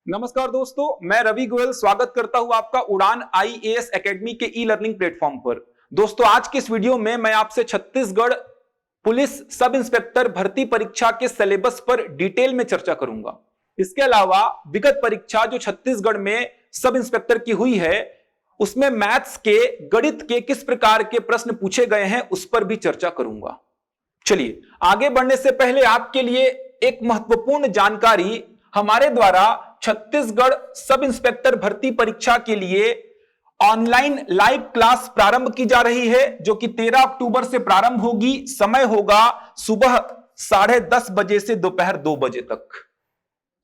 नमस्कार दोस्तों, मैं रवि गोयल स्वागत करता हूं आपका उड़ान आईएएस एकेडमी के ई लर्निंग प्लेटफॉर्म पर। दोस्तों, आज के इस वीडियो में मैं आपसे छत्तीसगढ़ पुलिस सब इंस्पेक्टर भर्ती परीक्षा के सिलेबस पर डिटेल में चर्चा करूंगा। इसके अलावा विगत परीक्षा जो छत्तीसगढ़ में सब इंस्पेक्टर की हुई है, उसमें मैथ्स के, गणित के किस प्रकार के प्रश्न पूछे गए हैं उस पर भी चर्चा करूंगा। चलिए आगे बढ़ने से पहले आपके लिए एक महत्वपूर्ण जानकारी, हमारे द्वारा छत्तीसगढ़ सब इंस्पेक्टर भर्ती परीक्षा के लिए ऑनलाइन लाइव क्लास प्रारंभ की जा रही है, जो कि 13 अक्टूबर से प्रारंभ होगी। समय होगा सुबह 10:30 बजे से दोपहर 2 बजे तक।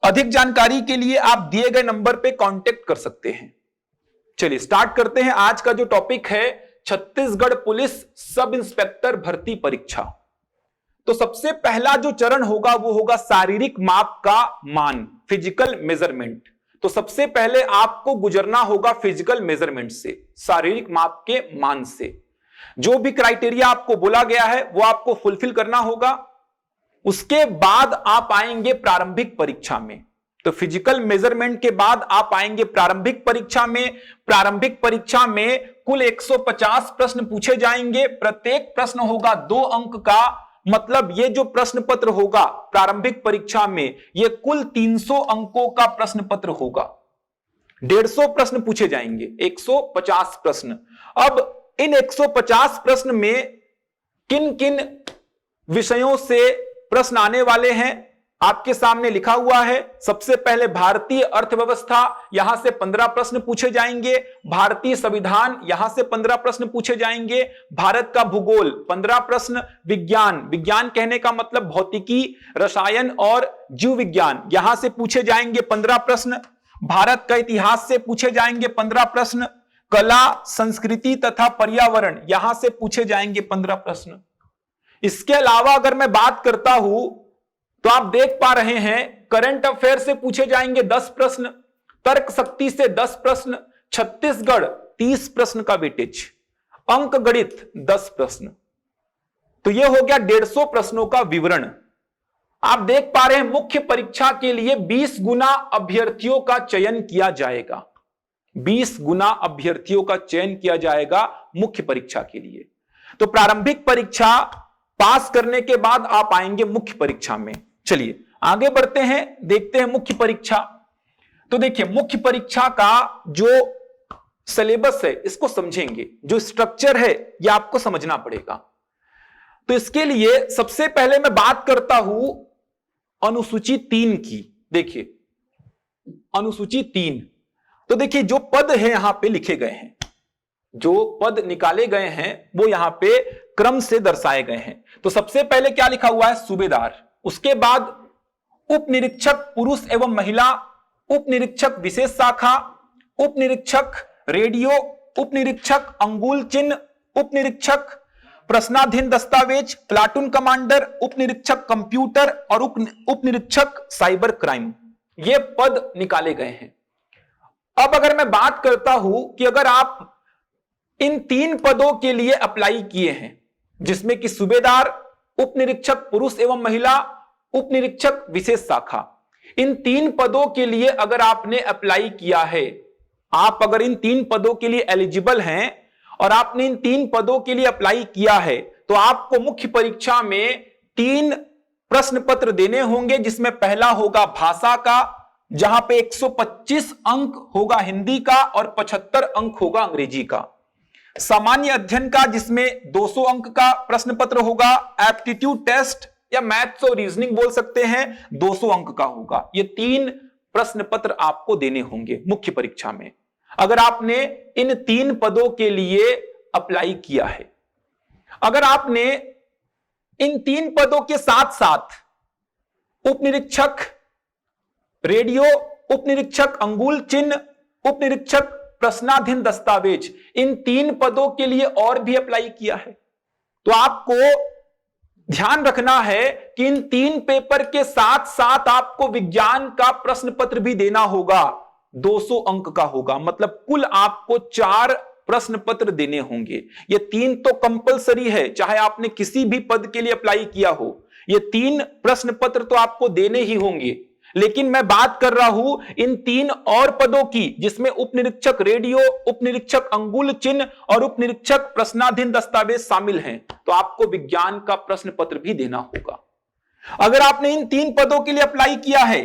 अधिक जानकारी के लिए आप दिए गए नंबर पे कांटेक्ट कर सकते हैं। चलिए स्टार्ट करते हैं। आज का जो टॉपिक है छत्तीसगढ़ पुलिस सब इंस्पेक्टर भर्ती परीक्षा। तो सबसे पहला जो चरण होगा वो होगा शारीरिक माप का मान, फिजिकल मेजरमेंट। तो सबसे पहले आपको गुजरना होगा फिजिकल मेजरमेंट से, शारीरिक माप के मान से। जो भी क्राइटेरिया आपको बोला गया है वो आपको फुलफिल करना होगा। उसके बाद आप आएंगे प्रारंभिक परीक्षा में। तो फिजिकल मेजरमेंट के बाद आप आएंगे प्रारंभिक परीक्षा में। प्रारंभिक परीक्षा में कुल 150 प्रश्न पूछे जाएंगे। प्रत्येक प्रश्न होगा 2 अंक का, मतलब ये जो प्रश्न पत्र होगा प्रारंभिक परीक्षा में, ये कुल 300 अंकों का प्रश्न पत्र होगा। 150 प्रश्न पूछे जाएंगे, 150 प्रश्न। अब इन 150 प्रश्न में किन किन विषयों से प्रश्न आने वाले हैं आपके सामने लिखा हुआ है। सबसे पहले भारतीय अर्थव्यवस्था, यहां से 15 प्रश्न पूछे जाएंगे। भारतीय संविधान, यहां से 15 प्रश्न पूछे जाएंगे। भारत का भूगोल 15 प्रश्न। विज्ञान कहने का मतलब भौतिकी, रसायन और जीव विज्ञान, यहां से पूछे जाएंगे 15 प्रश्न। भारत का इतिहास से पूछे जाएंगे 15 प्रश्न। कला, संस्कृति तथा पर्यावरण, यहां से पूछे जाएंगे 15 प्रश्न। इसके अलावा अगर मैं बात करता हूं तो आप देख पा रहे हैं करंट अफेयर से पूछे जाएंगे 10 प्रश्न, तर्क शक्ति से 10 प्रश्न, छत्तीसगढ़ 30 प्रश्न का वेटेज, अंक गणित 10 प्रश्न। तो यह हो गया 150 प्रश्नों का विवरण। आप देख पा रहे हैं मुख्य परीक्षा के लिए 20 गुना अभ्यर्थियों का चयन किया जाएगा। 20 गुना अभ्यर्थियों का चयन किया जाएगा मुख्य परीक्षा के लिए। तो प्रारंभिक परीक्षा पास करने के बाद आप आएंगे मुख्य परीक्षा में। चलिए आगे बढ़ते हैं, देखते हैं मुख्य परीक्षा। तो देखिए मुख्य परीक्षा का जो सिलेबस है इसको समझेंगे, जो स्ट्रक्चर है ये आपको समझना पड़ेगा। तो इसके लिए सबसे पहले मैं बात करता हूं अनुसूची 3 की। देखिए अनुसूची 3, तो देखिए जो पद है यहां पे लिखे गए हैं, जो पद निकाले गए हैं वो यहां पे क्रम से दर्शाए गए हैं। तो सबसे पहले क्या लिखा हुआ है? सूबेदार। उसके बाद उप निरीक्षक पुरुष एवं महिला, उप निरीक्षक विशेष शाखा, उप निरीक्षक रेडियो, उप निरीक्षक अंगुल चिन्ह, उप निरीक्षक प्रश्नाधीन दस्तावेज, प्लाटून कमांडर, उप निरीक्षक कंप्यूटर और उप निरीक्षक साइबर क्राइम। ये पद निकाले गए हैं। अब अगर मैं बात करता हूं कि अगर आप इन 3 पदों के लिए अप्लाई किए हैं, जिसमें कि सूबेदार, उप निरीक्षक पुरुष एवं महिला, उप निरीक्षक विशेष शाखा, इन 3 पदों के लिए अगर आपने अप्लाई किया है, आप अगर इन 3 पदों के लिए एलिजिबल हैं और आपने इन 3 पदों के लिए अप्लाई किया है, तो आपको मुख्य परीक्षा में 3 प्रश्न पत्र देने होंगे, जिसमें पहला होगा भाषा का, जहां पे 125 अंक होगा हिंदी का और 75 अंक होगा अंग्रेजी का। सामान्य अध्ययन का, जिसमें 200 अंक का प्रश्न पत्र होगा। एप्टीट्यूड टेस्ट या मैथ्स और रीजनिंग बोल सकते हैं, 200 अंक का होगा। ये 3 प्रश्न पत्र आपको देने होंगे मुख्य परीक्षा में, अगर आपने इन 3 पदों के लिए अप्लाई किया है। अगर आपने इन 3 पदों के साथ साथ उप निरीक्षक रेडियो, उप निरीक्षक अंगुल चिन्ह, उप निरीक्षक प्रश्नाधीन दस्तावेज, इन 3 पदों के लिए और भी अप्लाई किया है, तो आपको ध्यान रखना है कि इन 3 पेपर के साथ साथ आपको विज्ञान का प्रश्न पत्र भी देना होगा। 200 अंक का होगा, मतलब कुल आपको 4 प्रश्न पत्र देने होंगे। ये 3 तो कंपलसरी है, चाहे आपने किसी भी पद के लिए अप्लाई किया हो, ये 3 प्रश्न पत्र तो आपको देने ही होंगे। लेकिन मैं बात कर रहा हूं इन 3 और पदों की, जिसमें उप निरीक्षक रेडियो, उप निरीक्षक अंगुल चिन्ह और उप निरीक्षक प्रश्नाधीन दस्तावेज शामिल हैं। तो आपको विज्ञान का प्रश्न पत्र भी देना होगा। अगर आपने इन 3 पदों के लिए अप्लाई किया है,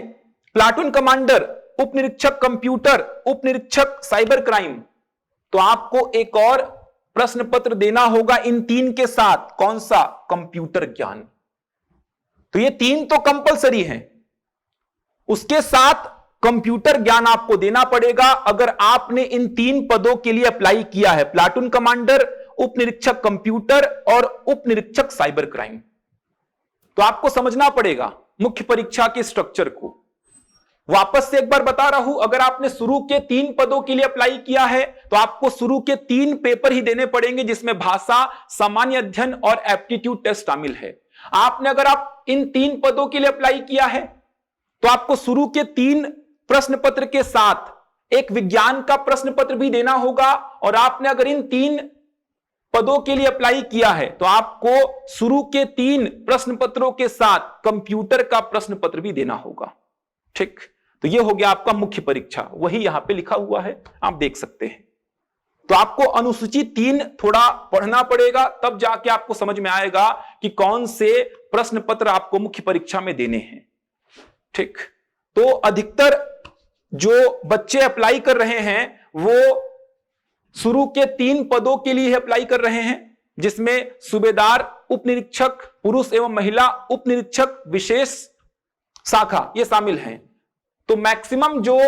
प्लाटून कमांडर, उप निरीक्षक कंप्यूटर, उप निरीक्षक साइबर क्राइम, तो आपको एक और प्रश्न पत्र देना होगा इन 3 के साथ। कौन सा? कंप्यूटर ज्ञान। तो ये 3 तो कंपलसरी हैं, उसके साथ कंप्यूटर ज्ञान आपको देना पड़ेगा अगर आपने इन 3 पदों के लिए अप्लाई किया है, प्लाटून कमांडर, उप निरीक्षक कंप्यूटर और उप निरीक्षक साइबर क्राइम। तो आपको समझना पड़ेगा मुख्य परीक्षा के स्ट्रक्चर को। वापस से एक बार बता रहा हूं, अगर आपने शुरू के 3 पदों के लिए अप्लाई किया है तो आपको शुरू के 3 पेपर ही देने पड़ेंगे, जिसमें भाषा, सामान्य अध्ययन और एप्टीट्यूड टेस्ट शामिल है। आपने अगर आप इन 3 पदों के लिए अप्लाई किया है तो आपको शुरू के 3 प्रश्न पत्र के साथ एक विज्ञान का प्रश्न पत्र भी देना होगा। और आपने अगर इन 3 पदों के लिए अप्लाई किया है तो आपको शुरू के 3 प्रश्न पत्रों के साथ कंप्यूटर का प्रश्न पत्र भी देना होगा। ठीक, तो यह हो गया आपका मुख्य परीक्षा, वही यहां पे लिखा हुआ है, आप देख सकते हैं। तो आपको अनुसूची 3 थोड़ा पढ़ना पड़ेगा, तब जाके आपको समझ में आएगा कि कौन से प्रश्न पत्र आपको मुख्य परीक्षा में देने हैं। ठीक, तो अधिकतर जो बच्चे अप्लाई कर रहे हैं वो शुरू के 3 पदों के लिए अप्लाई कर रहे हैं, जिसमें सूबेदार, उप निरीक्षक पुरुष एवं महिला, उप निरीक्षक विशेष शाखा, ये शामिल हैं। तो मैक्सिमम जो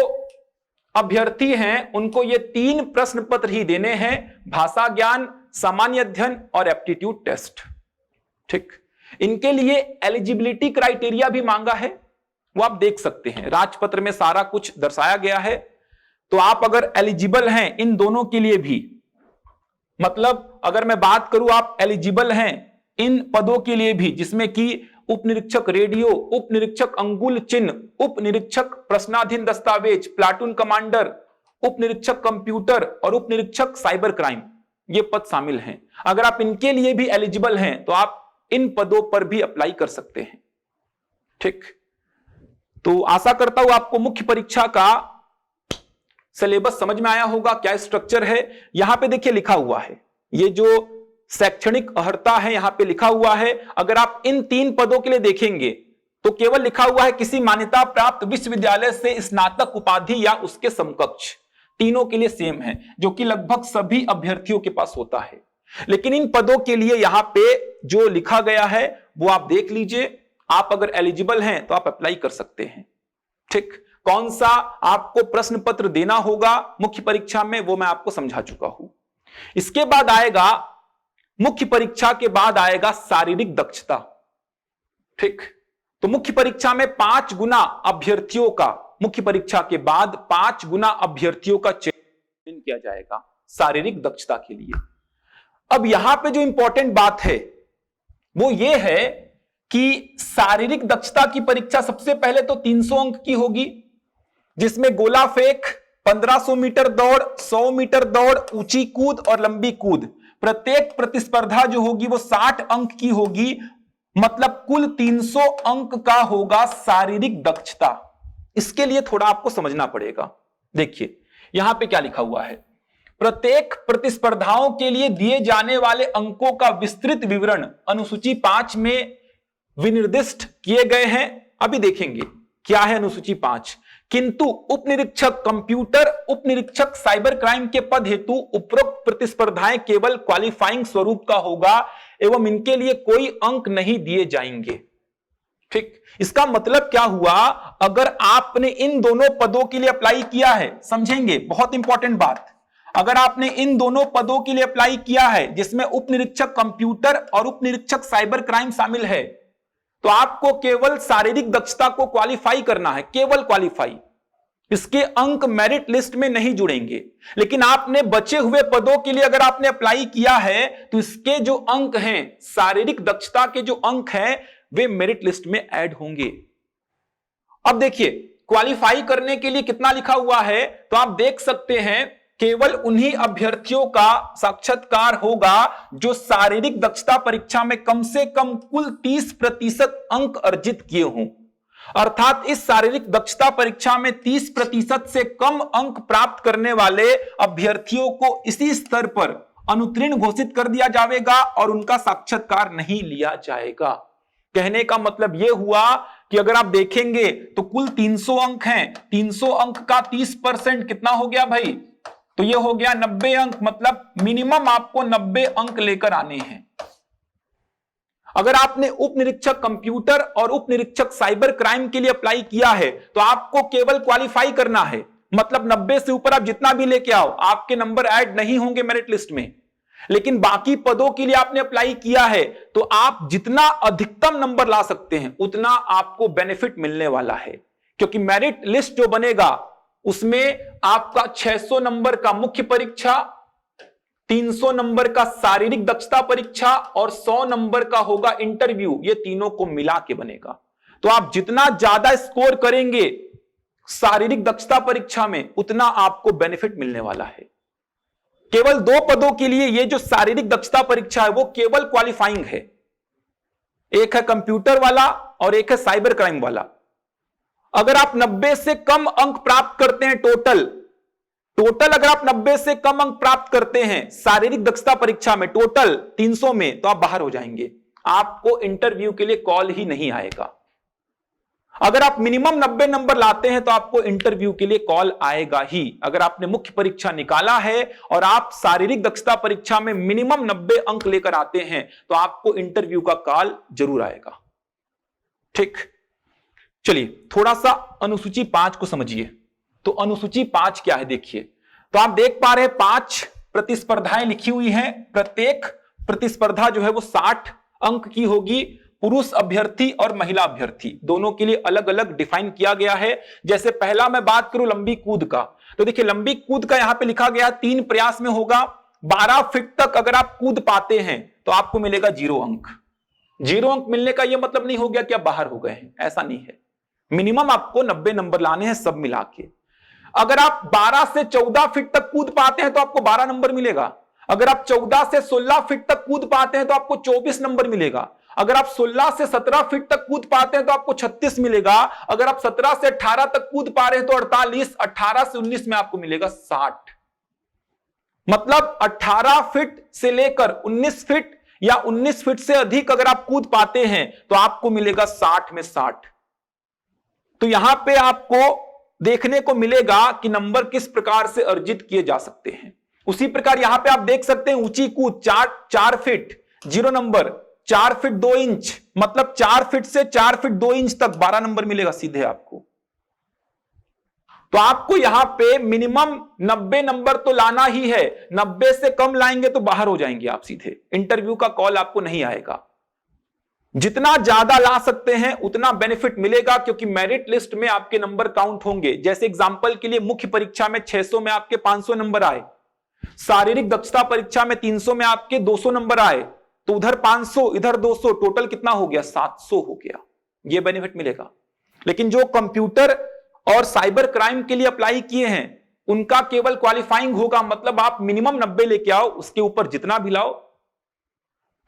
अभ्यर्थी हैं उनको ये 3 प्रश्न पत्र ही देने हैं, भाषा ज्ञान, सामान्य अध्ययन और एप्टीट्यूड टेस्ट। ठीक, इनके लिए एलिजिबिलिटी क्राइटेरिया भी मांगा है, वो आप देख सकते हैं, राजपत्र में सारा कुछ दर्शाया गया है। तो आप अगर एलिजिबल हैं इन दोनों के लिए भी, मतलब अगर मैं बात करूं आप एलिजिबल हैं इन पदों के लिए भी, जिसमें कि उप निरीक्षक रेडियो, उप निरीक्षक अंगुल चिन्ह, उप निरीक्षक प्रश्नाधीन दस्तावेज, प्लाटून कमांडर, उप निरीक्षक कंप्यूटर और उप निरीक्षक साइबर क्राइम, ये पद शामिल हैं। अगर आप इनके लिए भी एलिजिबल हैं तो आप इन पदों पर भी अप्लाई कर सकते हैं। ठीक, तो आशा करता हूं आपको मुख्य परीक्षा का सिलेबस समझ में आया होगा, क्या स्ट्रक्चर है। यहां पे देखिए लिखा हुआ है, ये जो शैक्षणिक अर्हता है यहां पे लिखा हुआ है। अगर आप इन 3 पदों के लिए देखेंगे तो केवल लिखा हुआ है किसी मान्यता प्राप्त विश्वविद्यालय से स्नातक उपाधि या उसके समकक्ष, तीनों के लिए सेम है, जो कि लगभग सभी अभ्यर्थियों के पास होता है। लेकिन इन पदों के लिए यहां पे जो लिखा गया है वो आप देख लीजिए, आप अगर एलिजिबल हैं तो आप अप्लाई कर सकते हैं। ठीक, कौन सा आपको प्रश्न पत्र देना होगा मुख्य परीक्षा में वो मैं आपको समझा चुका हूं। इसके बाद आएगा, मुख्य परीक्षा के बाद आएगा शारीरिक दक्षता। ठीक, तो मुख्य परीक्षा में 5 गुना अभ्यर्थियों का, मुख्य परीक्षा के बाद 5 गुना अभ्यर्थियों का चयन किया जाएगा शारीरिक दक्षता के लिए। अब यहां पे जो इंपॉर्टेंट बात है वो ये है कि शारीरिक दक्षता की परीक्षा सबसे पहले तो 300 अंक की होगी, जिसमें गोला फेंक, 1500 मीटर दौड़, 100 मीटर दौड़, ऊंची कूद और लंबी कूद, प्रत्येक प्रतिस्पर्धा जो होगी वो 60 अंक की होगी। मतलब कुल 300 अंक का होगा शारीरिक दक्षता। इसके लिए थोड़ा आपको समझना पड़ेगा। देखिए यहां पे क्या लिखा हुआ है, प्रत्येक प्रतिस्पर्धाओं के लिए दिए जाने वाले अंकों का विस्तृत विवरण अनुसूची 5 में विनिर्दिष्ट किए गए हैं। अभी देखेंगे क्या है अनुसूची 5। किंतु उप निरीक्षक कंप्यूटर, उप निरीक्षक साइबर क्राइम के पद हेतु उपरोक्त प्रतिस्पर्धाएं केवल क्वालिफाइंग स्वरूप का होगा एवं इनके लिए कोई अंक नहीं दिए जाएंगे। ठीक, इसका मतलब क्या हुआ, अगर आपने इन दोनों पदों के लिए अप्लाई किया है, समझेंगे बहुत इंपॉर्टेंट बात, अगर आपने इन दोनों पदों के लिए अप्लाई किया है जिसमें उप निरीक्षक कंप्यूटर और उप निरीक्षक साइबर क्राइम शामिल है, तो आपको केवल शारीरिक दक्षता को क्वालिफाई करना है, केवल क्वालिफाई। इसके अंक मेरिट लिस्ट में नहीं जुड़ेंगे। लेकिन आपने बचे हुए पदों के लिए अगर आपने अप्लाई किया है तो इसके जो अंक हैं, शारीरिक दक्षता के जो अंक हैं, वे मेरिट लिस्ट में ऐड होंगे। अब देखिए क्वालिफाई करने के लिए कितना लिखा हुआ है, तो आप देख सकते हैं केवल उन्हीं अभ्यर्थियों का साक्षात्कार होगा जो शारीरिक दक्षता परीक्षा में कम से कम कुल 30% अंक अर्जित किए हों। अर्थात इस शारीरिक दक्षता परीक्षा में 30% से कम अंक प्राप्त करने वाले अभ्यर्थियों को इसी स्तर पर अनुत्तीर्ण घोषित कर दिया जाएगा और उनका साक्षात्कार नहीं लिया जाएगा। कहने का मतलब यह हुआ कि अगर आप देखेंगे तो कुल 300 अंक हैं, 300 अंक का 30% कितना हो गया भाई? तो यह हो गया 90 अंक। मतलब मिनिमम आपको 90 अंक लेकर आने हैं। अगर आपने उप निरीक्षक कंप्यूटर और उप निरीक्षक साइबर क्राइम के लिए अप्लाई किया है तो आपको केवल क्वालिफाई करना है। मतलब 90 से ऊपर आप जितना भी लेके आओ, आपके नंबर ऐड नहीं होंगे मेरिट लिस्ट में। लेकिन बाकी पदों के लिए आपने अप्लाई किया है तो आप जितना अधिकतम नंबर ला सकते हैं उतना आपको बेनिफिट मिलने वाला है, क्योंकि मेरिट लिस्ट जो बनेगा उसमें आपका 600 नंबर का मुख्य परीक्षा, 300 नंबर का शारीरिक दक्षता परीक्षा और 100 नंबर का होगा इंटरव्यू। ये तीनों को मिला के बनेगा। तो आप जितना ज्यादा स्कोर करेंगे शारीरिक दक्षता परीक्षा में उतना आपको बेनिफिट मिलने वाला है। केवल 2 पदों के लिए ये जो शारीरिक दक्षता परीक्षा है वो केवल क्वालिफाइंग है। एक है कंप्यूटर वाला और एक है साइबर क्राइम वाला। अगर आप 90 से कम अंक प्राप्त करते हैं टोटल अगर आप 90 से कम अंक प्राप्त करते हैं शारीरिक दक्षता परीक्षा में टोटल 300 में, तो आप बाहर हो जाएंगे। आपको इंटरव्यू के लिए कॉल ही नहीं आएगा। अगर आप मिनिमम 90 नंबर लाते हैं तो आपको इंटरव्यू के लिए कॉल आएगा ही। अगर आपने मुख्य परीक्षा निकाला है और आप शारीरिक दक्षता परीक्षा में मिनिमम 90 अंक लेकर आते हैं तो आपको इंटरव्यू का कॉल जरूर आएगा। ठीक, चलिए थोड़ा सा अनुसूची 5 को समझिए। तो अनुसूची 5 क्या है देखिए। तो आप देख पा रहे हैं 5 प्रतिस्पर्धाएं लिखी हुई हैं। प्रत्येक प्रतिस्पर्धा जो है वो 60 अंक की होगी। पुरुष अभ्यर्थी और महिला अभ्यर्थी दोनों के लिए अलग अलग डिफाइन किया गया है। जैसे पहला मैं बात करूं लंबी कूद का, तो देखिए लंबी कूद का यहां पे लिखा गया 3 प्रयास में होगा। 12 फीट तक अगर आप कूद पाते हैं तो आपको मिलेगा 0 अंक। 0 अंक मिलने का यह मतलब नहीं हो गया कि आप बाहर हो गए हैं, ऐसा नहीं है। मिनिमम आपको 90 नंबर लाने हैं सब मिला के। अगर आप 12 से 14 फीट तक कूद पाते हैं तो आपको 12 नंबर मिलेगा। अगर आप 14 से 16 फीट तक कूद पाते हैं तो आपको 24 नंबर मिलेगा। अगर आप 16 से 17 फीट तक कूद पाते हैं तो आपको 36 मिलेगा। अगर आप 17 से 18 तक कूद पा रहे हैं तो 48, 18 से 19 में आपको मिलेगा 60। मतलब 18 फीट से लेकर 19 फीट या 19 फीट से अधिक अगर आप कूद पाते हैं तो आपको मिलेगा 60 में 60। तो यहां पे आपको देखने को मिलेगा कि नंबर किस प्रकार से अर्जित किए जा सकते हैं। उसी प्रकार यहां पे आप देख सकते हैं ऊंची कूद 4 फीट 0 नंबर, 4 फीट 2 इंच, मतलब 4 फीट से 4 फीट 2 इंच तक 12 नंबर मिलेगा सीधे आपको। तो आपको यहां पे मिनिमम 90 नंबर तो लाना ही है। 90 से कम लाएंगे तो बाहर हो जाएंगे आप सीधे, इंटरव्यू का कॉल आपको नहीं आएगा। जितना ज्यादा ला सकते हैं उतना बेनिफिट मिलेगा, क्योंकि मेरिट लिस्ट में आपके नंबर काउंट होंगे। जैसे एग्जांपल के लिए मुख्य परीक्षा में 600 में आपके 500 नंबर आए, शारीरिक दक्षता परीक्षा में 300 में आपके 200 नंबर आए, तो उधर 500 इधर 200, टोटल कितना हो गया? 700 हो गया। यह बेनिफिट मिलेगा। लेकिन जो कंप्यूटर और साइबर क्राइम के लिए अप्लाई किए हैं उनका केवल क्वालिफाइंग होगा। मतलब आप मिनिमम 90 लेके आओ, उसके ऊपर जितना भी लाओ,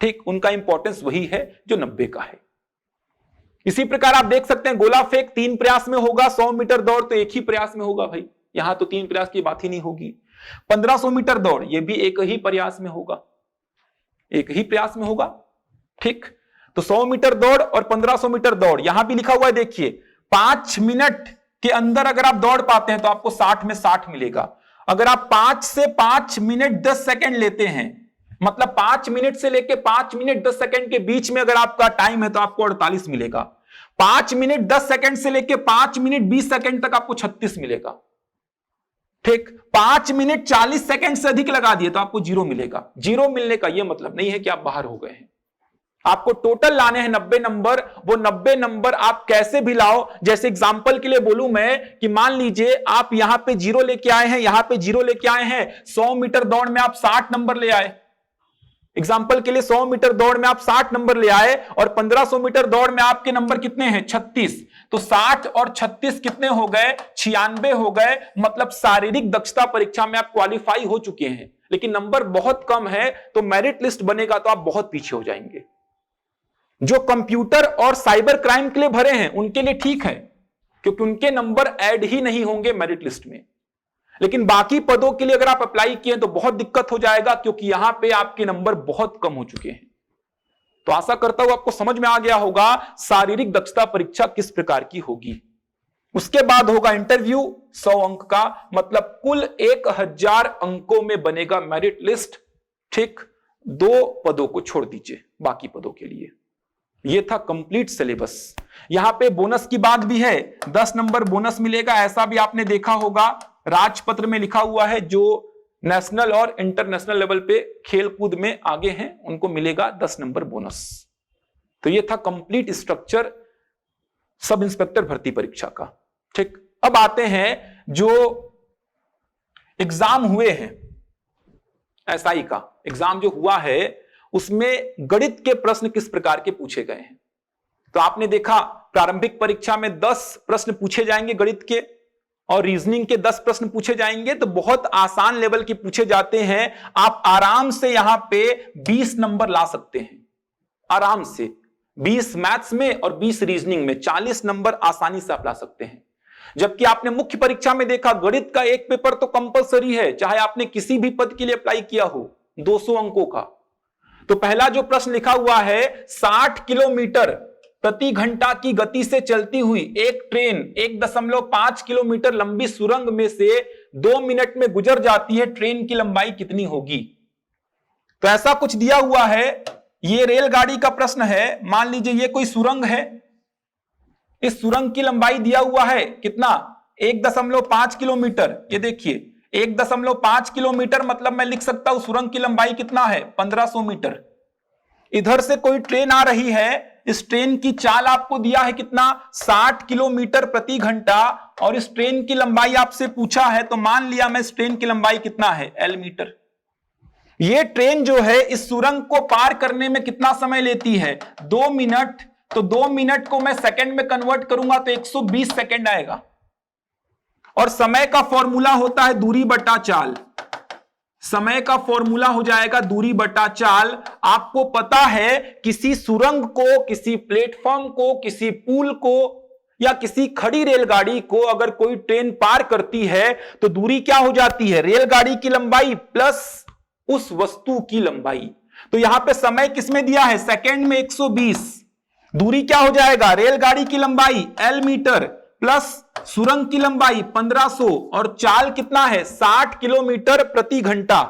ठीक, उनका इंपॉर्टेंस वही है जो 90 का है। इसी प्रकार आप देख सकते हैं गोला फेंक 3 प्रयास में होगा। 100 मीटर दौड़ तो एक ही प्रयास में होगा भाई, यहां तो 3 प्रयास की बात ही नहीं होगी। 1500 मीटर दौड़ ये भी एक ही प्रयास में होगा, एक ही प्रयास में होगा। ठीक, तो 100 मीटर दौड़ और 1500 मीटर दौड़ यहां भी लिखा हुआ है। देखिए 5 मिनट के अंदर अगर आप दौड़ पाते हैं तो आपको 60 में 60 मिलेगा। अगर आप 5 से 5 मिनट 10 सेकंड लेते हैं, मतलब 5 मिनट से लेके 5 मिनट 10 सेकंड के बीच में अगर आपका टाइम है तो आपको 48 मिलेगा। 5 मिनट 10 सेकंड से लेके 5 मिनट 20 सेकंड तक आपको 36 मिलेगा। ठीक, 5 मिनट 40 सेकंड से अधिक लगा दिए तो आपको 0 मिलेगा। 0 मिलने का यह मतलब नहीं है कि आप बाहर हो गए हैं। आपको टोटल लाने हैं 90 नंबर। वो 90 नंबर आप कैसे भी लाओ। जैसे एग्जांपल के लिए बोलूं मैं कि मान लीजिए आप यहां पे 0 लेके आए हैं, यहां पे 0 लेके आए हैं, 100 मीटर दौड़ में आप 60 नंबर ले आए, एग्जाम्पल के लिए 100 मीटर दौड़ में आप 60 नंबर ले आए और 1500 मीटर दौड़ में आपके नंबर कितने हैं 36, तो 60 और 36 कितने हो गए 96 हो गए। मतलब शारीरिक दक्षता परीक्षा में आप क्वालिफाई हो चुके हैं, लेकिन नंबर बहुत कम है तो मेरिट लिस्ट बनेगा तो आप बहुत पीछे हो जाएंगे। जो कंप्यूटर और साइबर क्राइम के लिए भरे हैं उनके लिए ठीक है, क्योंकि उनके नंबर ऐड ही नहीं होंगे मेरिट लिस्ट में। लेकिन बाकी पदों के लिए अगर आप अप्लाई किए तो बहुत दिक्कत हो जाएगा, क्योंकि यहां पे आपके नंबर बहुत कम हो चुके हैं। तो आशा करता हूं आपको समझ में आ गया होगा शारीरिक दक्षता परीक्षा किस प्रकार की होगी। उसके बाद होगा इंटरव्यू 100 अंक का, मतलब कुल 1000 अंकों में बनेगा मेरिट लिस्ट। ठीक, 2 पदों को छोड़ दीजिए बाकी पदों के लिए। यह था कंप्लीट सिलेबस। यहां पे बोनस की बात भी है, 10 नंबर बोनस मिलेगा, ऐसा भी आपने देखा होगा राजपत्र में लिखा हुआ है। जो नेशनल और इंटरनेशनल लेवल पे खेलकूद में आगे हैं उनको मिलेगा 10 नंबर बोनस। तो यह था कंप्लीट स्ट्रक्चर सब इंस्पेक्टर भर्ती परीक्षा का। ठीक, अब आते हैं जो एग्जाम हुए हैं, एसआई का एग्जाम जो हुआ है उसमें गणित के प्रश्न किस प्रकार के पूछे गए हैं। तो आपने देखा प्रारंभिक परीक्षा में 10 प्रश्न पूछे जाएंगे गणित के, और रीजनिंग के 10 प्रश्न पूछे जाएंगे, तो बहुत आसान लेवल के पूछे जाते हैं। आप आराम से यहां पे 20 नंबर ला सकते हैं, आराम से 20 मैथ्स में और 20 रीजनिंग में, 40 नंबर आसानी से आप ला सकते हैं। जबकि आपने मुख्य परीक्षा में देखा गणित का एक पेपर तो कंपलसरी है, चाहे आपने किसी भी पद के लिए अप्लाई किया हो, 200 अंकों का। तो पहला जो प्रश्न लिखा हुआ है, 60 किलोमीटर प्रति घंटा की गति से चलती हुई एक ट्रेन 1.5 किलोमीटर लंबी सुरंग में से 2 मिनट में गुजर जाती है, ट्रेन की लंबाई कितनी होगी। तो ऐसा कुछ दिया हुआ है, ये रेलगाड़ी का प्रश्न है। मान लीजिए ये कोई सुरंग है, इस सुरंग की लंबाई दिया हुआ है कितना 1.5 किलोमीटर। ये देखिए 1.5 किलोमीटर, मतलब मैं लिख सकता हूं सुरंग की लंबाई कितना है 1500 मीटर। इधर से कोई ट्रेन आ रही है, इस ट्रेन की चाल आपको दिया है कितना 60 किलोमीटर प्रति घंटा, और इस ट्रेन की लंबाई आपसे पूछा है, तो मान लिया मैं इस ट्रेन की लंबाई कितना है L मीटर। ये ट्रेन जो है इस सुरंग को पार करने में कितना समय लेती है 2 मिनट। तो 2 मिनट को मैं सेकंड में कन्वर्ट करूंगा तो 120 सेकंड आएगा। और समय का फॉर्मूला होता है दूरी बटा चाल, समय का फॉर्मूला हो जाएगा दूरी बटा चाल। आपको पता है किसी सुरंग को, किसी प्लेटफॉर्म को, किसी पुल को या किसी खड़ी रेलगाड़ी को अगर कोई ट्रेन पार करती है तो दूरी क्या हो जाती है, रेलगाड़ी की लंबाई प्लस उस वस्तु की लंबाई। तो यहां पे समय किसमें दिया है सेकंड में 120, दूरी क्या हो जाएगा रेलगाड़ी की लंबाई L मीटर प्लस सुरंग की लंबाई 1500, और चाल कितना है 60 किलोमीटर प्रति घंटा।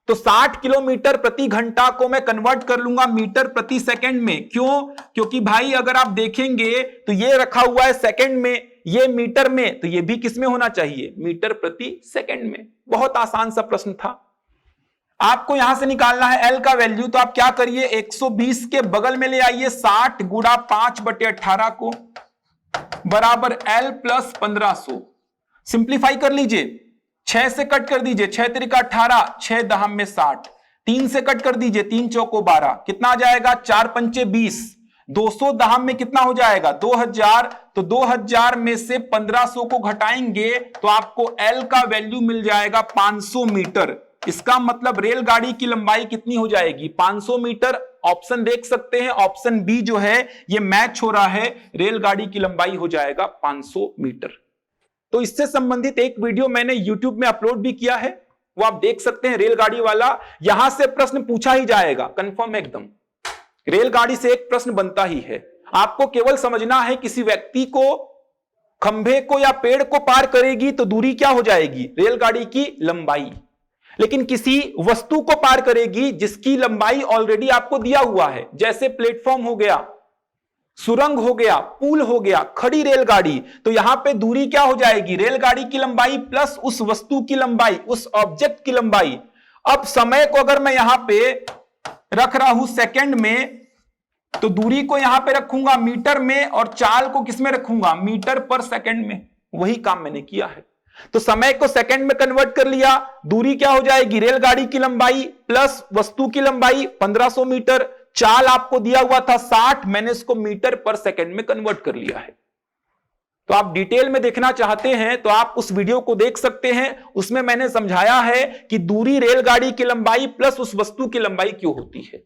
तो 60 किलोमीटर प्रति घंटा को मैं कन्वर्ट कर लूंगा मीटर प्रति सेकंड में। क्यों? क्योंकि भाई अगर आप देखेंगे तो ये रखा हुआ है सेकंड में, ये मीटर में, तो ये भी किसमें होना चाहिए मीटर प्रति सेकंड में। बहुत आसान सा प्रश्न था। आपको यहां से निकालना है L का वैल्यू, तो आप क्या करिए 120 के बगल में ले आइए 60 गुणा 5/18 को बराबर L प्लस 1500। सिंप्लीफाई कर लीजिए, 6 से कट कर दीजिए, 6 त्रिका 18, 6 दहम में 60, 3 से कट कर दीजिए, 3 चौको 12, कितना आ जाएगा 4 पंचे 20, 200 दहम में कितना हो जाएगा 2000। तो 2000 में से 1500 को घटाएंगे तो आपको L का वैल्यू मिल जाएगा 500 मीटर। इसका मतलब रेलगाड़ी की लंबाई कितनी हो जाएगी 500 मीटर। ऑप्शन देख सकते हैं, ऑप्शन बी जो है ये मैच हो रहा है, रेलगाड़ी की लंबाई हो जाएगा 500 मीटर। तो इससे संबंधित एक वीडियो मैंने YouTube में अपलोड भी किया है, वो आप देख सकते हैं रेलगाड़ी वाला। यहां से प्रश्न पूछा ही जाएगा कंफर्म एकदम, रेलगाड़ी से एक प्रश्न बनता ही है। आपको केवल समझना है किसी व्यक्ति को, खंभे को या पेड़ को पार करेगी तो दूरी क्या हो जाएगी रेलगाड़ी की लंबाई, लेकिन किसी वस्तु को पार करेगी जिसकी लंबाई ऑलरेडी आपको दिया हुआ है, जैसे प्लेटफॉर्म हो गया, सुरंग हो गया, पुल हो गया, खड़ी रेलगाड़ी। तो यहां पे दूरी क्या हो जाएगी रेलगाड़ी की लंबाई प्लस उस वस्तु की लंबाई, उस ऑब्जेक्ट की लंबाई। अब समय को अगर मैं यहां पे रख रहा हूं सेकंड में, तो दूरी को यहां पे रखूंगा मीटर में और चाल को किस में रखूंगा मीटर पर सेकंड में। वही काम मैंने किया है। तो समय को सेकंड में कन्वर्ट कर लिया, दूरी क्या हो जाएगी, रेलगाड़ी की लंबाई प्लस वस्तु की लंबाई 1500 मीटर, चाल आपको दिया हुआ था 60, मैंने इसको मीटर पर सेकंड में कन्वर्ट कर लिया है। तो आप डिटेल में देखना चाहते हैं तो आप उस वीडियो को देख सकते हैं, उसमें मैंने समझाया है कि दूरी रेलगाड़ी की लंबाई प्लस उस वस्तु की लंबाई क्यों होती है,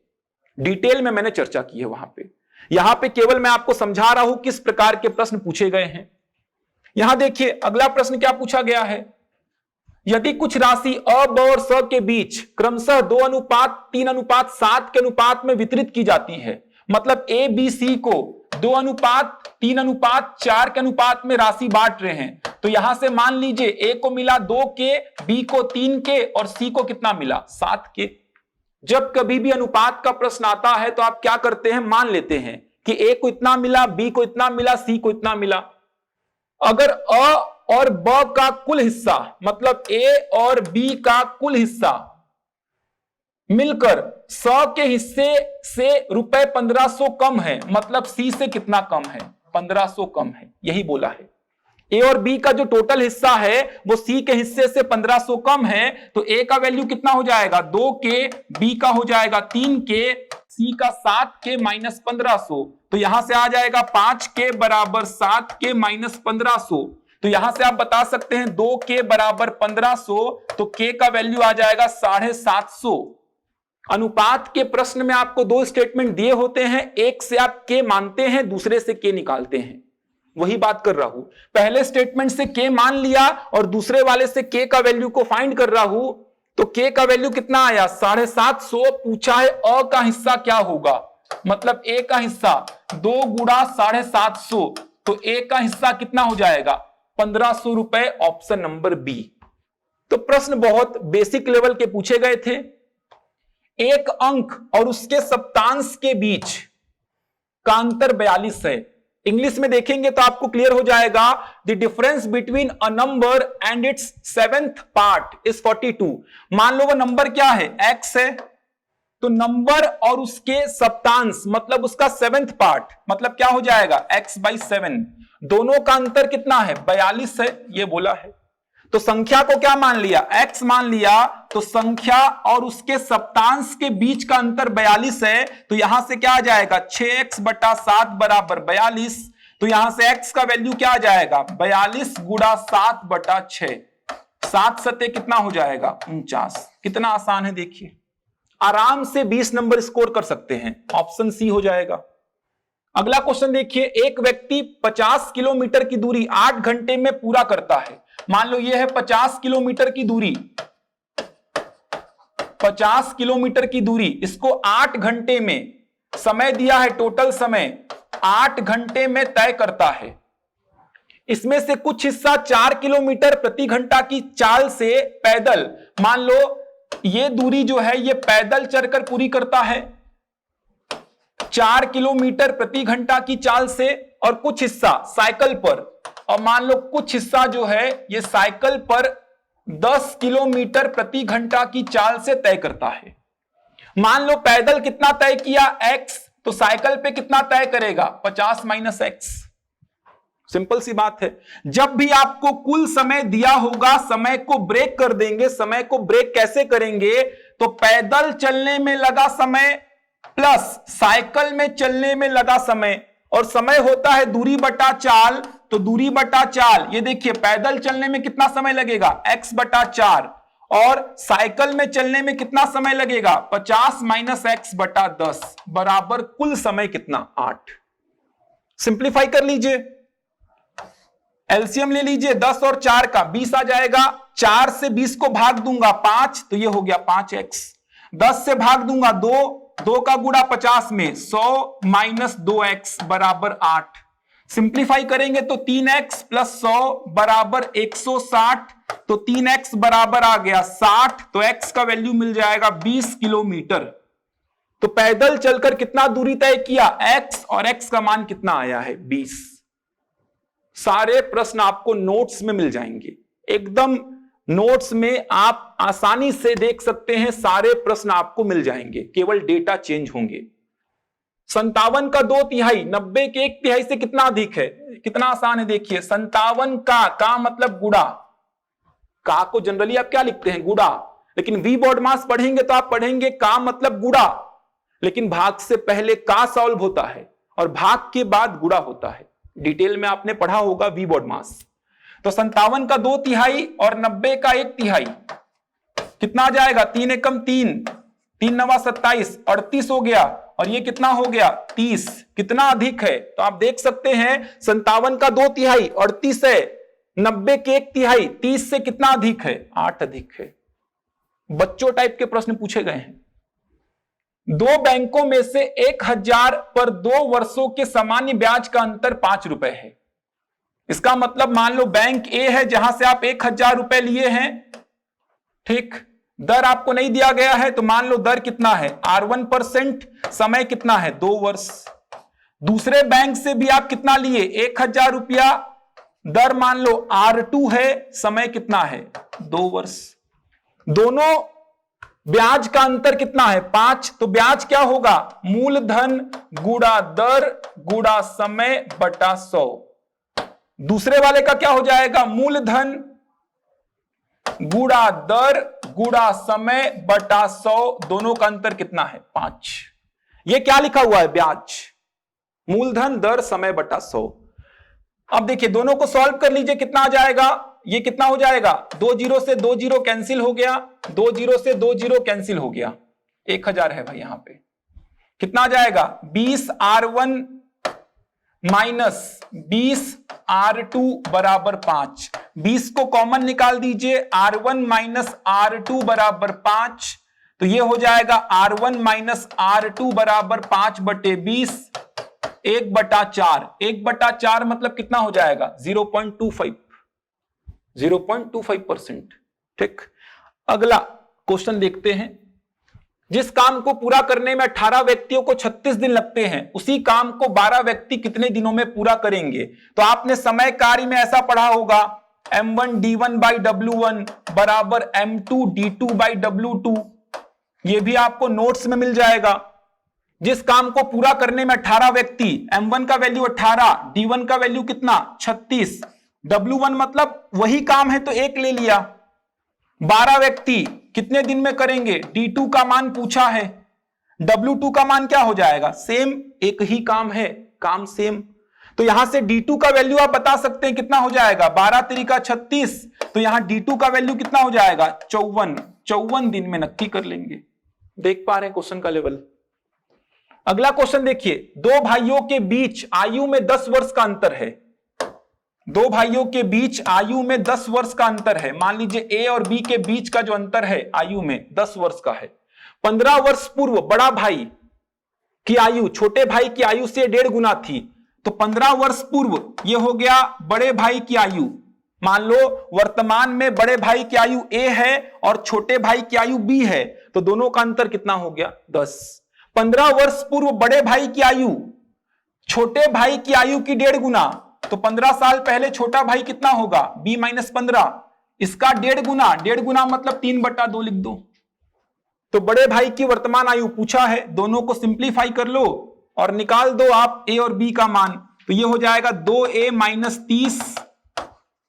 डिटेल में मैंने चर्चा की है वहां पे। यहां पे केवल मैं आपको समझा रहा हूं किस प्रकार के प्रश्न पूछे गए हैं। यहां देखिए अगला प्रश्न क्या पूछा गया है, यदि कुछ राशि अ, ब और स के बीच क्रमशः 2:3:7 के अनुपात में वितरित की जाती है, मतलब ए बी सी को 2:3:4 के अनुपात में राशि बांट रहे हैं, तो यहां से मान लीजिए ए को मिला 2 के, बी को 3 के और सी को कितना मिला 7 के। जब कभी भी अनुपात का प्रश्न आता है तो आप क्या करते हैं, मान लेते हैं कि ए को इतना मिला, बी को इतना मिला, सी को इतना मिला। अगर अ और ब का कुल हिस्सा मतलब ए और बी का कुल हिस्सा मिलकर स के हिस्से से रुपए 1500 कम है, मतलब सी से कितना कम है, 1500 कम है, यही बोला है। ए और बी का जो टोटल हिस्सा है वो सी के हिस्से से 1500 कम है, तो ए का वैल्यू कितना हो जाएगा 2 के, बी का हो जाएगा 3 के, सी का 7 के माइनस 1500, तो यहां से आ जाएगा 5 के बराबर 7 के माइनस 1500। तो यहां से आप बता सकते हैं 2 के बराबर 1500, तो के का वैल्यू आ जाएगा 750। अनुपात के प्रश्न में आपको 2 स्टेटमेंट दिए होते हैं, एक से आप के मानते हैं, दूसरे से के निकालते हैं, वही बात कर रहा हूं। पहले स्टेटमेंट से के मान लिया और दूसरे वाले से के का वैल्यू को फाइंड कर रहा हूं, तो के का वैल्यू कितना आया 750। पूछा है अ का हिस्सा क्या होगा, मतलब ए का हिस्सा 2 गुणा 750, तो ए का हिस्सा कितना हो जाएगा 1500 रुपए, ऑप्शन नंबर बी। तो प्रश्न बहुत बेसिक लेवल के पूछे गए थे। एक अंक और उसके सप्तांश के बीच का अंतर 42 है। इंग्लिश में देखेंगे तो आपको क्लियर हो जाएगा, the difference between a number and it's 7th part is 42। मान लो वो नंबर क्या है x है, तो नंबर और उसके सप्तांश मतलब उसका 7th पार्ट मतलब क्या हो जाएगा x/7, दोनों का अंतर कितना है 42 है, ये बोला है। तो संख्या को क्या मान लिया x मान लिया, तो संख्या और उसके सप्तांश के बीच का अंतर 42 है, तो यहां से क्या आ जाएगा 6x/7 बराबर 42। तो यहां से x का वैल्यू क्या आ जाएगा 42 गुणा 7/6, 7 सते कितना हो जाएगा 49। कितना आसान है देखिए, आराम से 20 नंबर स्कोर कर सकते हैं, ऑप्शन सी हो जाएगा। अगला क्वेश्चन देखिए, एक व्यक्ति 50 किलोमीटर की दूरी 8 घंटे में पूरा करता है। मान लो ये है 50 किलोमीटर की दूरी, 50 किलोमीटर की दूरी, इसको 8 घंटे में समय दिया है, टोटल समय 8 घंटे में तय करता है। इसमें से कुछ हिस्सा 4 किलोमीटर प्रति घंटा की चाल से पैदल, मान लो ये दूरी जो है ये पैदल चलकर पूरी करता है 4 किलोमीटर प्रति घंटा की चाल से, और कुछ हिस्सा साइकिल पर, और मान लो कुछ हिस्सा जो है ये साइकिल पर 10 किलोमीटर प्रति घंटा की चाल से तय करता है। मान लो पैदल कितना तय किया x, तो साइकिल पे कितना तय करेगा 50 माइनस x। सिंपल सी बात है। जब भी आपको कुल समय दिया होगा समय को ब्रेक कर देंगे। समय को ब्रेक कैसे करेंगे, तो पैदल चलने में लगा समय प्लस साइकिल में चलने में लगा समय, और समय होता है दूरी बटा चाल, तो दूरी बटा चाल, ये देखिए पैदल चलने में कितना समय लगेगा x/4, और साइकिल में चलने में कितना समय लगेगा 50 माइनस x/10 बराबर कुल समय कितना 8। सिंप्लीफाई कर लीजिए, एलसीएम ले लीजिए, 10 और 4 का 20 आ जाएगा, 4 से 20 को भाग दूंगा 5, तो ये हो गया 5x, 10 से भाग दूंगा 2 का गुणा 50 में 100 माइनस 2x बराबर 8। सिंप्लीफाई करेंगे तो 3x प्लस 100 बराबर 160, तो 3x बराबर आ गया 60, तो x का वैल्यू मिल जाएगा 20 किलोमीटर। तो पैदल चलकर कितना दूरी तय किया x, और x का मान कितना आया है 20। सारे प्रश्न आपको नोट्स में मिल जाएंगे, एकदम नोट्स में आप आसानी से देख सकते हैं, सारे प्रश्न आपको मिल जाएंगे, केवल डेटा चेंज होंगे। 57 का 2/3, 90 के 1/3 से कितना अधिक है, कितना आसान है देखिए, 57 का मतलब गुणा का को जनरली आप क्या लिखते हैं, गुड़ा, लेकिन वी बॉड मास पढ़ेंगे तो आप पढ़ेंगे का मतलब गुड़ा, लेकिन भाग से पहले का सॉल्व होता है और भाग के बाद गुड़ा होता है। डिटेल में आपने पढ़ा होगा वी बॉड मास। तो 57 का 2/3 और 90 का 1/3 कितना आ जाएगा, 3 एकम 3, 3 नवा 27, 38 हो गया, और ये कितना हो गया 30। कितना अधिक है, तो आप देख सकते हैं 57 का 2/3 38 है, 90 के 1/3 30 से कितना अधिक है, 8 अधिक है। बच्चों टाइप के प्रश्न पूछे गए हैं। दो बैंकों में से 1000 पर 2 वर्षों के सामान्य ब्याज का अंतर 5 रुपए है। इसका मतलब मान लो बैंक ए है जहां से आप 1000 रुपए लिए हैं, ठीक, दर आपको नहीं दिया गया है, तो मान लो दर कितना है R1%, समय कितना है 2 वर्ष। दूसरे बैंक से भी आप कितना लिए 1000 रुपया, दर मान लो R2 है, समय कितना है 2 वर्ष। दोनों ब्याज का अंतर कितना है 5, तो ब्याज क्या होगा, मूलधन गुणा दर गुणा समय बटा 100। दूसरे वाले का क्या हो जाएगा, मूलधन गुणा दर गुणा समय बटा 100, दोनों का अंतर कितना है 5। ये क्या लिखा हुआ है, ब्याज, मूलधन दर समय बटा 100। अब देखिए दोनों को सॉल्व कर लीजिए, कितना आ जाएगा, ये कितना हो जाएगा, 2 0 से 2 0 कैंसिल हो गया, 2 0 से 2 0 कैंसिल हो गया, 1000 है भाई यहां पे, कितना आ जाएगा 20 R1 माइनस 20 R2 बराबर 5। 20 को कॉमन निकाल दीजिए, R1 माइनस R2 बराबर 5, तो ये हो जाएगा R1 माइनस R2 बराबर 5 बटे 20, 1/4। 1/4 मतलब कितना हो जाएगा 0.25%। ठीक, अगला क्वेश्चन देखते हैं। जिस काम को पूरा करने में 18 व्यक्तियों को 36 दिन लगते हैं, उसी काम को 12 व्यक्ति कितने दिनों में पूरा करेंगे। तो आपने समय कार्य में ऐसा पढ़ा होगा, M1 D1 बाई W1 बराबर M2 D2 बाई W2। यह भी आपको नोट्स में मिल जाएगा। जिस काम को पूरा करने में 18 व्यक्ति, M1 का वैल्यू 18, D1 का वैल्यू कितना 36, W1 मतलब वही काम है तो एक ले लिया। 12 व्यक्ति कितने दिन में करेंगे, D2 का मान पूछा है, W2 का मान क्या हो जाएगा, सेम, एक ही काम है, काम सेम। तो यहां से D2 का वैल्यू आप बता सकते हैं कितना हो जाएगा, 12 तिरिका 36, तो यहां D2 का वैल्यू कितना हो जाएगा 54 दिन में नक्की कर लेंगे। देख पा रहे हैं क्वेश्चन का लेवल। अगला क्वेश्चन देखिए, दो भाइयों के बीच आयु में 10 वर्ष का अंतर है। दो भाइयों के बीच आयु में 10 वर्ष का अंतर है। मान लीजिए ए और बी के बीच का जो अंतर है आयु में 10 वर्ष का है। 15 वर्ष पूर्व बड़ा भाई की आयु छोटे भाई की आयु से 1.5 गुना थी, तो 15 वर्ष पूर्व यह हो गया बड़े भाई की आयु। मान लो वर्तमान में बड़े भाई की आयु ए है और छोटे भाई की आयु बी है, तो दोनों का अंतर कितना हो गया 10। 15 वर्ष पूर्व बड़े भाई की आयु छोटे भाई की आयु की 1.5 गुना, तो 15 साल पहले छोटा भाई कितना होगा b माइनस 15, इसका 1.5 गुना मतलब 3/2 लिख दो। तो बड़े भाई की वर्तमान आयु पूछा है, दोनों को सिंप्लीफाई कर लो और निकाल दो आप a और b का मान, तो ये हो जाएगा 2a minus 30,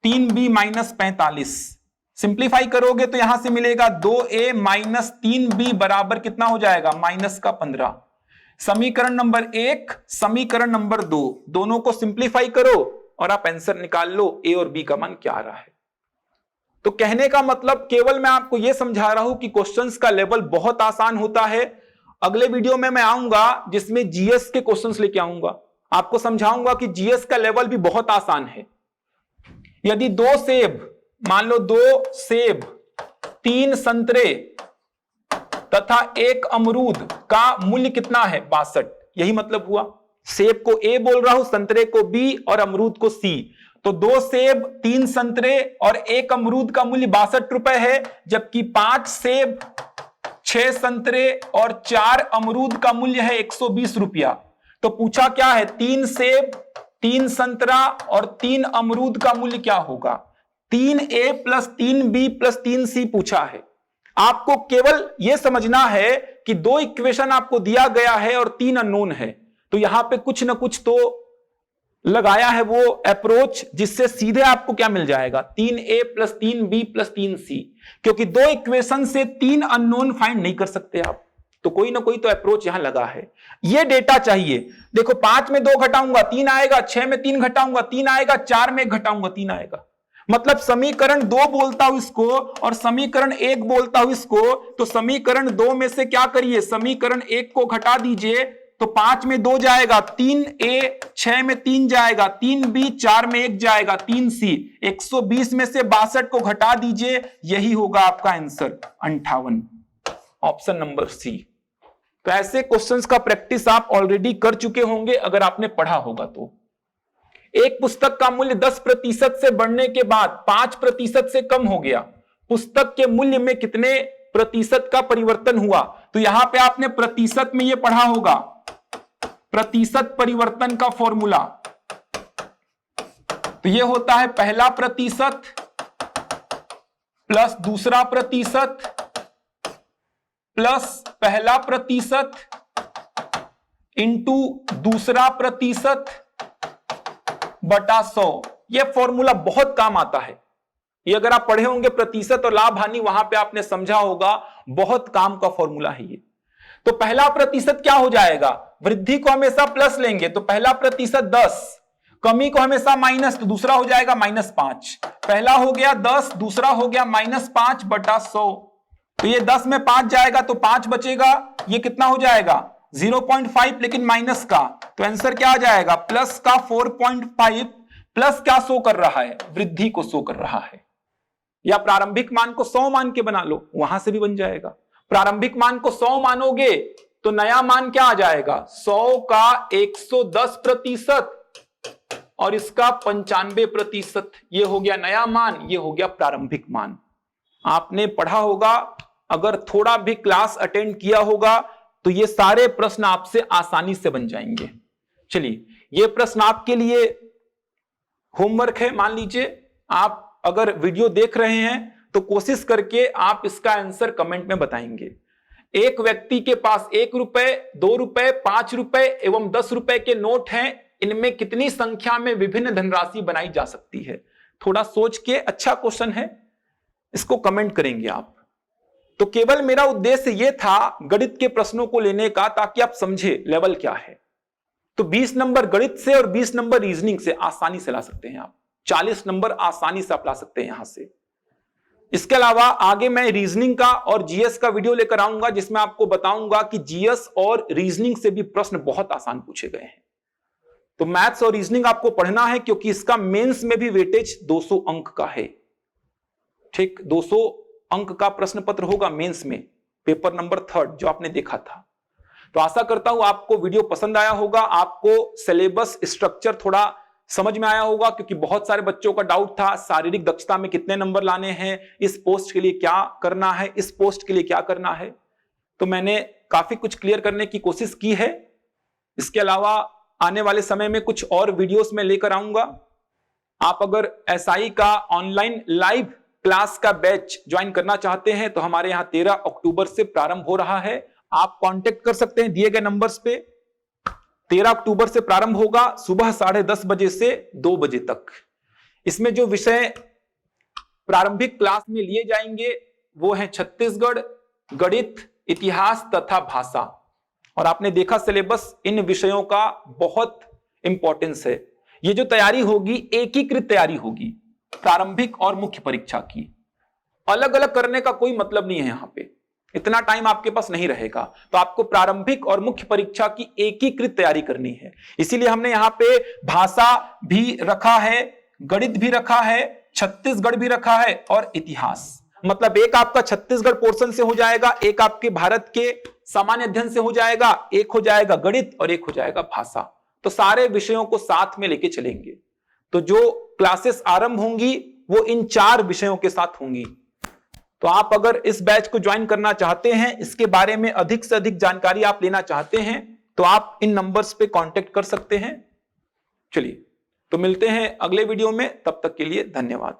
3b minus 45। Simplify करोगे तो यहां से मिलेगा 2a माइनस 3b बराबर कितना हो जाएगा माइनस का 15। समीकरण नंबर 1, समीकरण नंबर 2, दोनों को सिंप्लीफाई करो और आप आंसर निकाल लो ए और बी का मान क्या आ रहा है। तो कहने का मतलब केवल मैं आपको यह समझा रहा हूं कि क्वेश्चंस का लेवल बहुत आसान होता है। अगले वीडियो में मैं आऊंगा जिसमें जीएस के क्वेश्चंस लेके आऊंगा, आपको समझाऊंगा कि जीएस का लेवल भी बहुत आसान है। यदि 2 सेब, मान लो 2 सेब, 3 संतरे तथा 1 अमरूद का मूल्य कितना है 62, यही मतलब हुआ। सेब को ए बोल रहा हूं, संतरे को बी और अमरूद को सी। तो 2 सेब, 3 संतरे और 1 अमरूद का मूल्य 62 रुपए है, जबकि 5 सेब, 6 संतरे और 4 अमरूद का मूल्य है 120 रुपया। तो पूछा क्या है, 3 सेब, 3 संतरा और 3 अमरूद का मूल्य क्या होगा। 3a plus 3b plus 3c पूछा है। आपको केवल यह समझना है कि 2 इक्वेशन आपको दिया गया है और 3 अननोन है, तो यहां पे कुछ ना कुछ तो लगाया है वो अप्रोच जिससे सीधे आपको क्या मिल जाएगा 3a + 3b + 3c, क्योंकि दो इक्वेशन से 3 अननोन फाइंड नहीं कर सकते आप, तो कोई ना कोई तो अप्रोच यहां लगा है। ये डेटा चाहिए। देखो 5 में 2 घटाऊंगा 3 आएगा, 6 में 3 घटाऊंगा 3 आएगा, 4 में 1 घटाऊंगा 3 आएगा। मतलब समीकरण 2 बोलता हूं इसको और समीकरण 1 बोलता हूं इसको, तो समीकरण 2 में से क्या करिए, समीकरण 1 को घटा दीजिए, तो 5 में 2 जाएगा 3a, 6 में 3 जाएगा 3b, 4 में 1 जाएगा 3c, 120 में से 62 को घटा दीजिए, यही होगा आपका आंसर 58, ऑप्शन नंबर सी। तो ऐसे क्वेश्चंस का प्रैक्टिस आप ऑलरेडी कर चुके होंगे अगर आपने पढ़ा होगा तो। एक पुस्तक का मूल्य 10% से बढ़ने के बाद 5% से कम हो गया, पुस्तक के मूल्य में कितने प्रतिशत का परिवर्तन हुआ? तो यहां पे आपने प्रतिशत में ये पढ़ा होगा, प्रतिशत परिवर्तन का फॉर्मूला। तो ये होता है पहला प्रतिशत प्लस दूसरा प्रतिशत प्लस पहला प्रतिशत इंटू दूसरा प्रतिशत बटा 100। यह फॉर्मूला बहुत काम आता है। ये अगर आप पढ़े होंगे प्रतिशत और लाभ हानि, वहां पे आपने समझा होगा, बहुत काम का फॉर्मूला है ये। तो पहला प्रतिशत क्या हो जाएगा, वृद्धि को हमेशा प्लस लेंगे तो पहला प्रतिशत 10, कमी को हमेशा माइनस, तो दूसरा हो जाएगा -5। पहला हो गया 10, दूसरा हो गया -5 बटा 100। तो ये 10 में 5 जाएगा तो 5 बचेगा, ये कितना हो जाएगा 0.5, लेकिन माइनस का, तो आंसर क्या आ जाएगा प्लस का 4.5। प्लस क्या शो कर रहा है, वृद्धि को शो कर रहा है। या प्रारंभिक मान को 100 मान के बना लो, वहां से भी बन जाएगा। प्रारंभिक मान को 100 मानोगे तो नया मान क्या आ जाएगा, 100 का 110% और इसका 95%। ये हो गया नया मान, ये हो गया प्रारंभिक मान। आपने पढ़ा होगा, अगर थोड़ा भी क्लास अटेंड किया होगा तो ये सारे प्रश्न आपसे आसानी से बन जाएंगे। चलिए, ये प्रश्न आपके लिए होमवर्क है। मान लीजिए आप अगर वीडियो देख रहे हैं तो कोशिश करके आप इसका आंसर कमेंट में बताएंगे। एक व्यक्ति के पास 1 रुपए, 2 रुपए, 5 रुपए एवं 10 रुपए के नोट हैं, इनमें कितनी संख्या में विभिन्न धनराशि बनाई जा सकती है? थोड़ा सोच के, अच्छा क्वेश्चन है, इसको कमेंट करेंगे आप। तो केवल मेरा उद्देश्य यह था गणित के प्रश्नों को लेने का, ताकि आप समझे लेवल क्या है। तो 20 नंबर गणित से और 20 नंबर रीजनिंग से आसानी से ला सकते हैं आप। 40 नंबर आसानी से आप ला सकते हैं यहां से। इसके अलावा आगे मैं रीजनिंग का और जीएस का वीडियो लेकर आऊंगा, जिसमें आपको बताऊंगा कि जीएस और रीजनिंग से भी प्रश्न बहुत आसान पूछे गए हैं। तो मैथ्स और रीजनिंग आपको पढ़ना है, क्योंकि इसका मेंस में भी वेटेज 200 अंक का है। ठीक, 200 अंक का प्रश्न पत्र होगा मेंस में, पेपर नंबर 3 जो आपने देखा था। तो आशा करता हूं आपको वीडियो पसंद आया होगा, आपको सिलेबस स्ट्रक्चर थोड़ा समझ में आया होगा, क्योंकि बहुत सारे बच्चों का डाउट था शारीरिक दक्षता में कितने नंबर लाने हैं, इस पोस्ट के लिए क्या करना है, इस पोस्ट के लिए क्या करना है। तो मैंने काफी कुछ क्लियर करने की कोशिश की है। इसके अलावा आने वाले समय में कुछ और वीडियोस में लेकर आऊंगा। आप अगर एसआई का ऑनलाइन लाइव क्लास का बैच ज्वाइन करना चाहते हैं तो हमारे यहां 13 अक्टूबर से प्रारंभ हो रहा है। आप कांटेक्ट कर सकते हैं दिए गए नंबर्स पे। 13 अक्टूबर से प्रारंभ होगा, सुबह 10:30 बजे से 2 बजे तक। इसमें जो विषय प्रारंभिक क्लास में लिए जाएंगे वो है छत्तीसगढ़, गणित, इतिहास तथा भाषा। और आपने देखा सिलेबस, इन विषयों का बहुत इंपॉर्टेंस है। ये जो तैयारी होगी एकीकृत तैयारी होगी, प्रारंभिक और मुख्य परीक्षा की। अलग अलग करने का कोई मतलब नहीं है, यहां पे इतना टाइम आपके पास नहीं रहेगा। तो आपको प्रारंभिक और मुख्य परीक्षा की एकीकृत तैयारी करनी है। इसीलिए हमने यहां पे भाषा भी रखा है, गणित भी रखा है, छत्तीसगढ़ भी रखा है और इतिहास। मतलब एक आपका छत्तीसगढ़ पोर्शन से हो जाएगा, एक आपके भारत के सामान्य अध्ययन से हो जाएगा, एक हो जाएगा गणित और एक हो जाएगा भाषा। तो सारे विषयों को साथ में लेके चलेंगे। तो जो क्लासेस आरंभ होंगी वो इन 4 विषयों के साथ होंगी। तो आप अगर इस बैच को ज्वाइन करना चाहते हैं, इसके बारे में अधिक से अधिक जानकारी आप लेना चाहते हैं, तो आप इन नंबर्स पे कांटेक्ट कर सकते हैं। चलिए, तो मिलते हैं अगले वीडियो में, तब तक के लिए धन्यवाद।